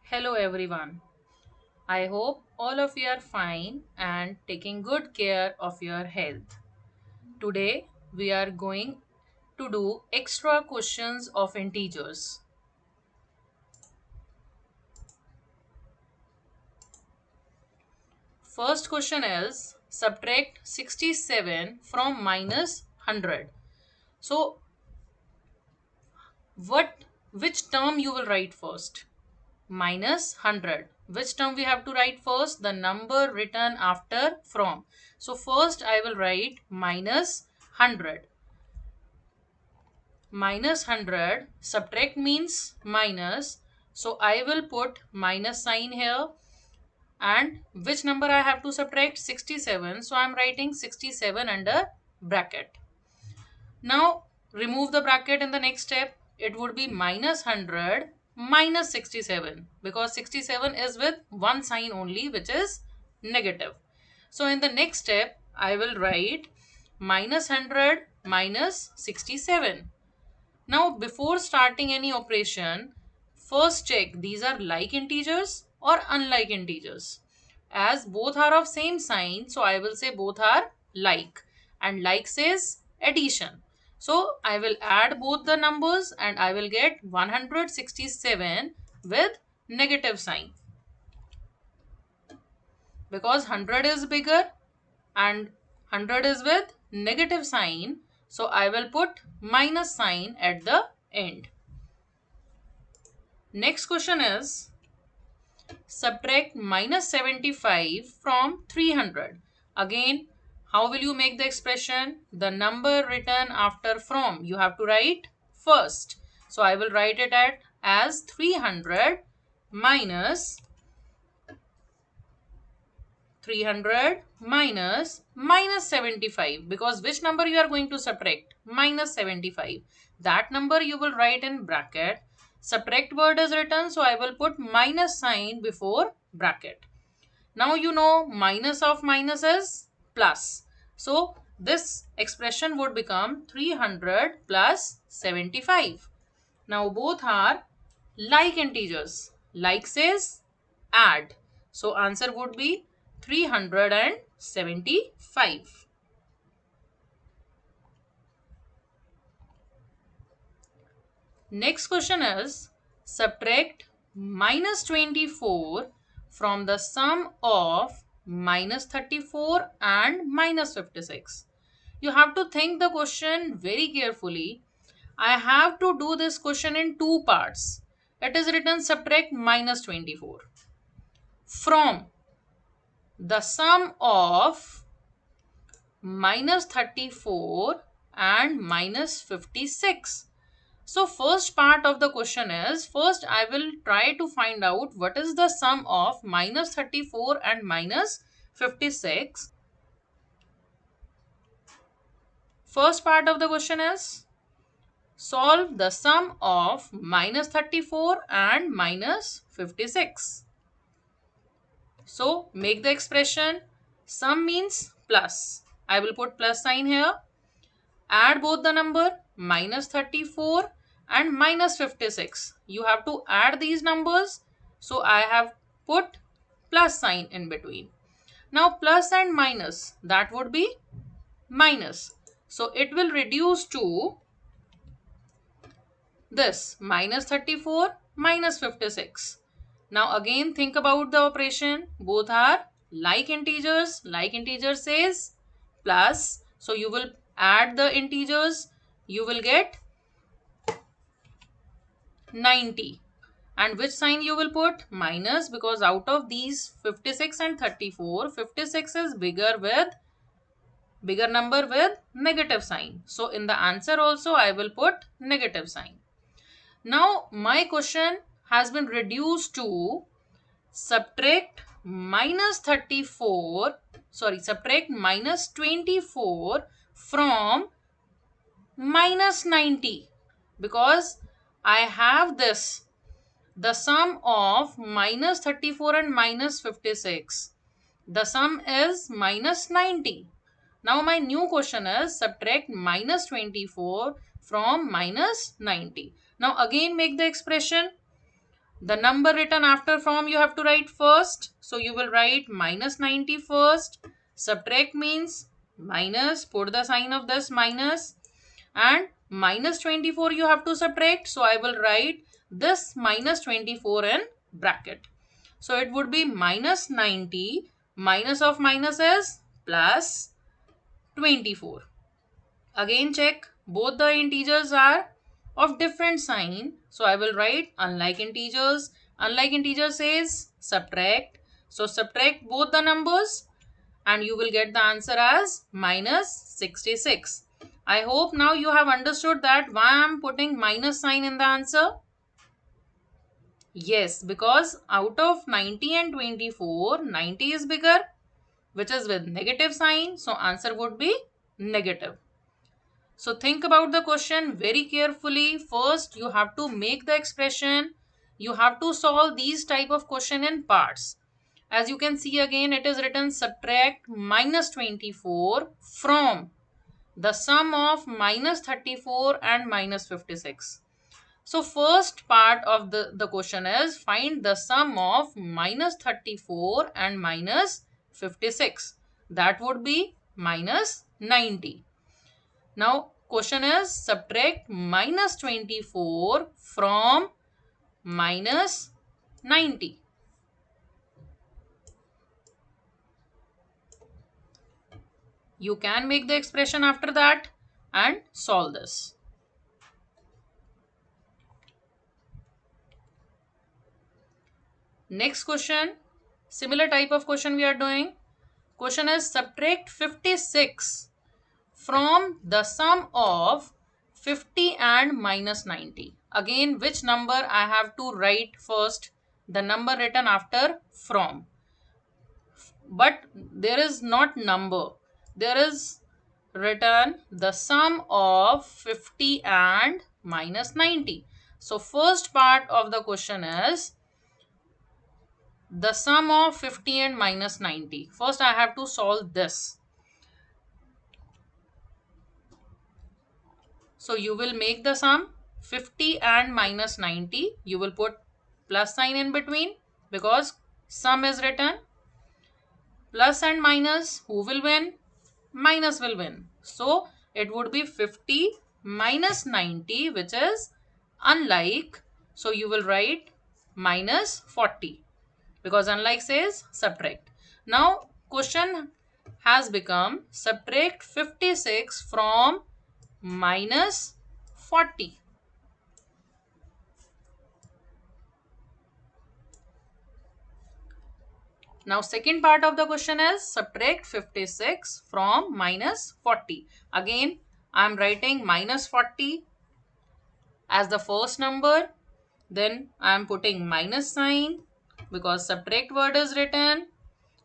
Hello everyone. I hope all of you are fine and taking good care of your health. Today we are going to do extra questions of integers. First question is subtract 67 from minus 100. So what which term you will write first? Minus 100. Which term we have to write first? The number written after from. So first I will write minus 100. Minus 100, subtract means minus, so I will put minus sign here. And which number I have to subtract? 67, so I am writing 67 under bracket. Now remove the bracket in the next step. It would be minus 100 minus 67, because 67 is with one sign only, which is negative. So in the next step I will write minus 100 minus 67. Now, before starting any operation, first check these are like integers or unlike integers. As both are of same sign, so I will say both are like. And like says addition. So, I will add both the numbers and I will get 167 with negative sign. Because 100 is bigger and 100 is with negative sign, so I will put minus sign at the end. Next question is subtract minus 75 from 300. Again, how will you make the expression? The number written after from you have to write first. So I will write it as 300 minus 300 minus 75, because which number you are going to subtract? Minus 75. That number you will write in bracket. Subtract word is written, so I will put minus sign before bracket. Now you know minus of minus is plus. So this expression would become 300 plus 75. Now both are like integers. Like says add. So answer would be 375. Next question is subtract minus 24 from the sum of minus 34 and minus 56. You have to think the question very carefully. I have to do this question in two parts. It is written subtract minus 24 from the sum of minus 34 and minus 56. So first part of the question is, first I will try to find out what is the sum of minus 34 and minus 56. First part of the question is solve the sum of minus 34 and minus 56. So make the expression. Sum means plus. I will put plus sign here. Add both the number minus 34 and minus 56. You have to add these numbers. So I have put plus sign in between. Now plus and minus, that would be minus. So it will reduce to this minus 34 minus 56. Now again think about the operation. Both are like integers. Like integer says plus. So you will add the integers. You will get 90. And which sign you will put? Minus, because out of these 56 and 34, 56 is bigger number with negative sign. So in the answer also I will put negative sign. Now my question has been reduced to subtract minus 34, subtract minus 24 from minus 90, because I have this, the sum of minus 34 and minus 56. The sum is minus 90. Now my new question is subtract minus 24 from minus 90. Now again make the expression. The number written after from you have to write first. So you will write minus 90 first. Subtract means minus, put the sign of this minus, and minus 24 you have to subtract. So I will write this minus 24 in bracket. So it would be minus 90, minus of minus is plus 24. Again check, both the integers are of different sign. So I will write unlike integers. Unlike integer says subtract. So subtract both the numbers and you will get the answer as minus 66. I hope now you have understood that why I am putting minus sign in the answer. Yes, because out of 90 and 24, 90 is bigger, which is with negative sign. So answer would be negative. So think about the question very carefully. First, you have to make the expression. You have to solve these type of question in parts. As you can see again, it is written subtract minus 24 from the sum of minus 34 and minus 56. So first part of the question is find the sum of minus 34 and minus 56. That would be minus 90. Now question is subtract minus 24 from minus 90. You can make the expression after that and solve this. Next question, similar type of question we are doing. Question is subtract 56 from the sum of 50 and minus 90. Again, which number I have to write first? The number written after from. But there is not number. There is written the sum of 50 and minus 90. So first part of the question is the sum of 50 and minus 90. First I have to solve this. So you will make the sum 50 and minus 90. You will put plus sign in between because sum is written. Plus and minus, who will win? Minus will win. So it would be 50 minus 90, which is unlike. So you will write minus 40 because unlike says subtract. Now question has become subtract 56 from minus 40. Now second part of the question is subtract 56 from minus 40. Again I am writing minus 40 as the first number. Then I am putting minus sign because subtract word is written.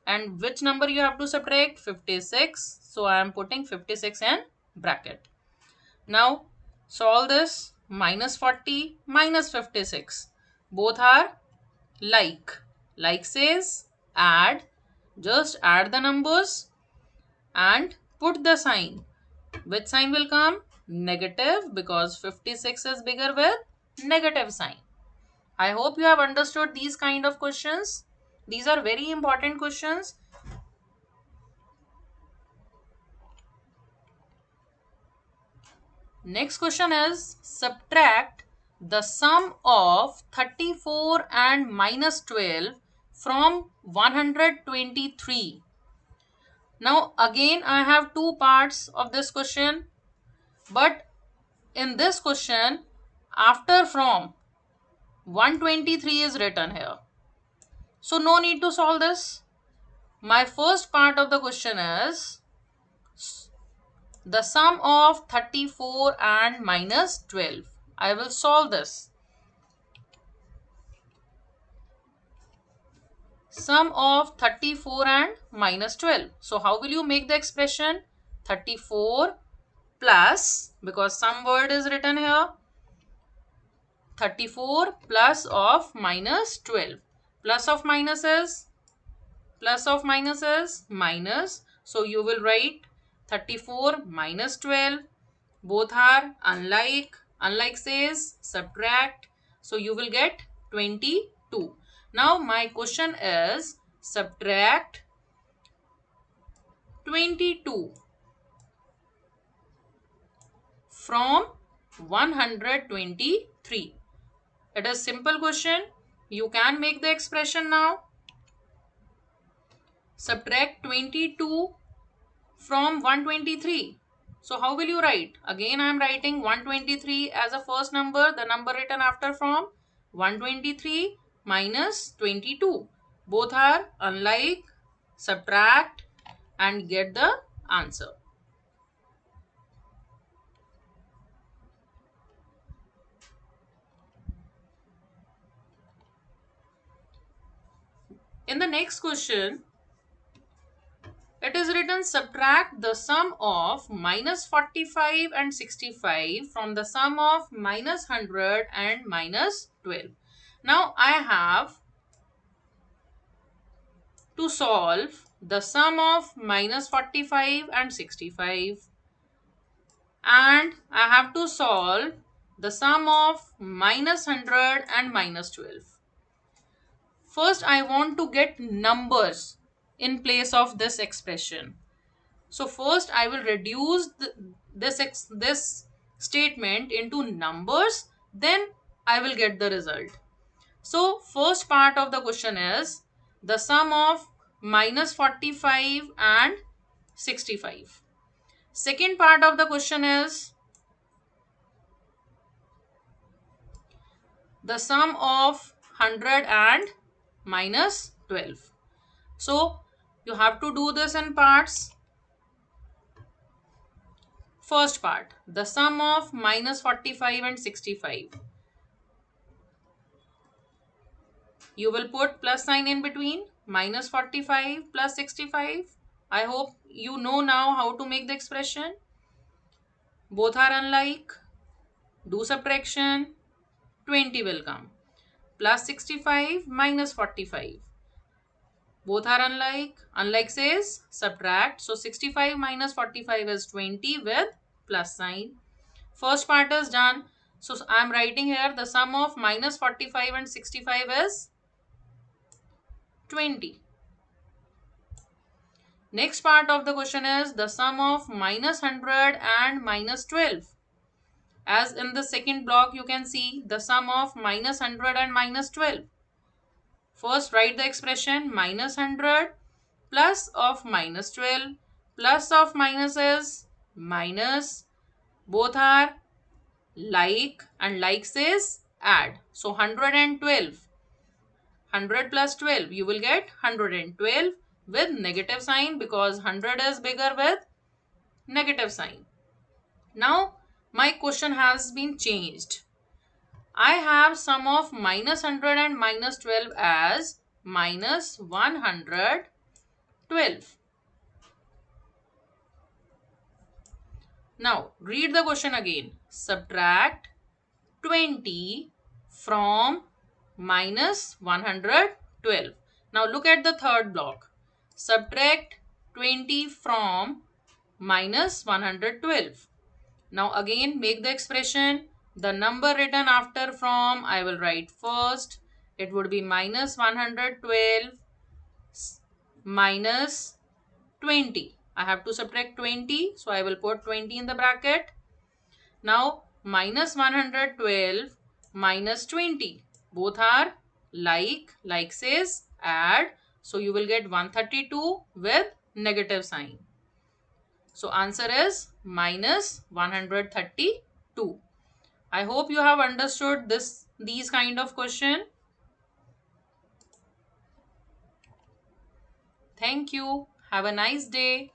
And which number you have to subtract? 56. So I am putting 56 in bracket. Now solve this. Minus 40 minus 56. Both are like. Like says add. Just add the numbers and put the sign. Which sign will come? Negative, because 56 is bigger with negative sign. I hope you have understood these kind of questions. These are very important questions. Next question is subtract the sum of 34 and minus 12 from 123. Now again I have two parts of this question, but in this question after from 123 is written here. So no need to solve this. My first part of the question is the sum of 34 and minus 12. I will solve this. Sum of 34 and minus 12. So how will you make the expression? 34 plus, because some word is written here, 34 plus of minus 12. Plus of minus is minus. So you will write 34 minus 12. Both are unlike. Unlike says subtract. So you will get 22. Now my question is subtract 22 from 123. It is simple question. You can make the expression now. Subtract 22 from 123. So how will you write? Again I am writing 123 as a first number. The number written after from 123 minus 22. Both are unlike. Subtract and get the answer. In the next question, it is written subtract the sum of minus 45 and 65 from the sum of minus 100 and minus 12. Now I have to solve the sum of minus 45 and 65, and I have to solve the sum of minus 100 and minus 12. First I want to get numbers in place of this expression. So first I will reduce this statement into numbers, then I will get the result. So first part of the question is the sum of minus 45 and 65. Second part of the question is the sum of 100 and minus 12. So you have to do this in parts. First part, the sum of minus 45 and 65. You will put plus sign in between, minus 45 plus 65. I hope you know now how to make the expression. Both are unlike. Do subtraction. 20 will come. Plus 65 minus 45. Both are unlike. Unlike says subtract. So 65 minus 45 is 20 with plus sign. First part is done. So I am writing here the sum of minus 45 and 65 is 20. Next part of the question is the sum of minus 100 and minus 12. As in the second block you can see the sum of minus 100 and minus 12. First write the expression minus 100 plus of minus 12 plus of minus is minus. Both are like and like says add. So 112. 100 plus 12 you will get 112 with negative sign because 100 is bigger with negative sign. Now my question has been changed. I have sum of minus 100 and minus 12 as minus 112. Now read the question again. Subtract 20 from minus 112. Now look at the third block. Subtract 20 from minus 112. Now again make the expression. The number written after from I will write first. It would be minus 112 minus 20. I have to subtract 20. So I will put 20 in the bracket. Now minus 112 minus 20. Both are like says add. So you will get 132 with negative sign. So answer is minus 132. I hope you have understood these kind of question. Thank you. Have a nice day.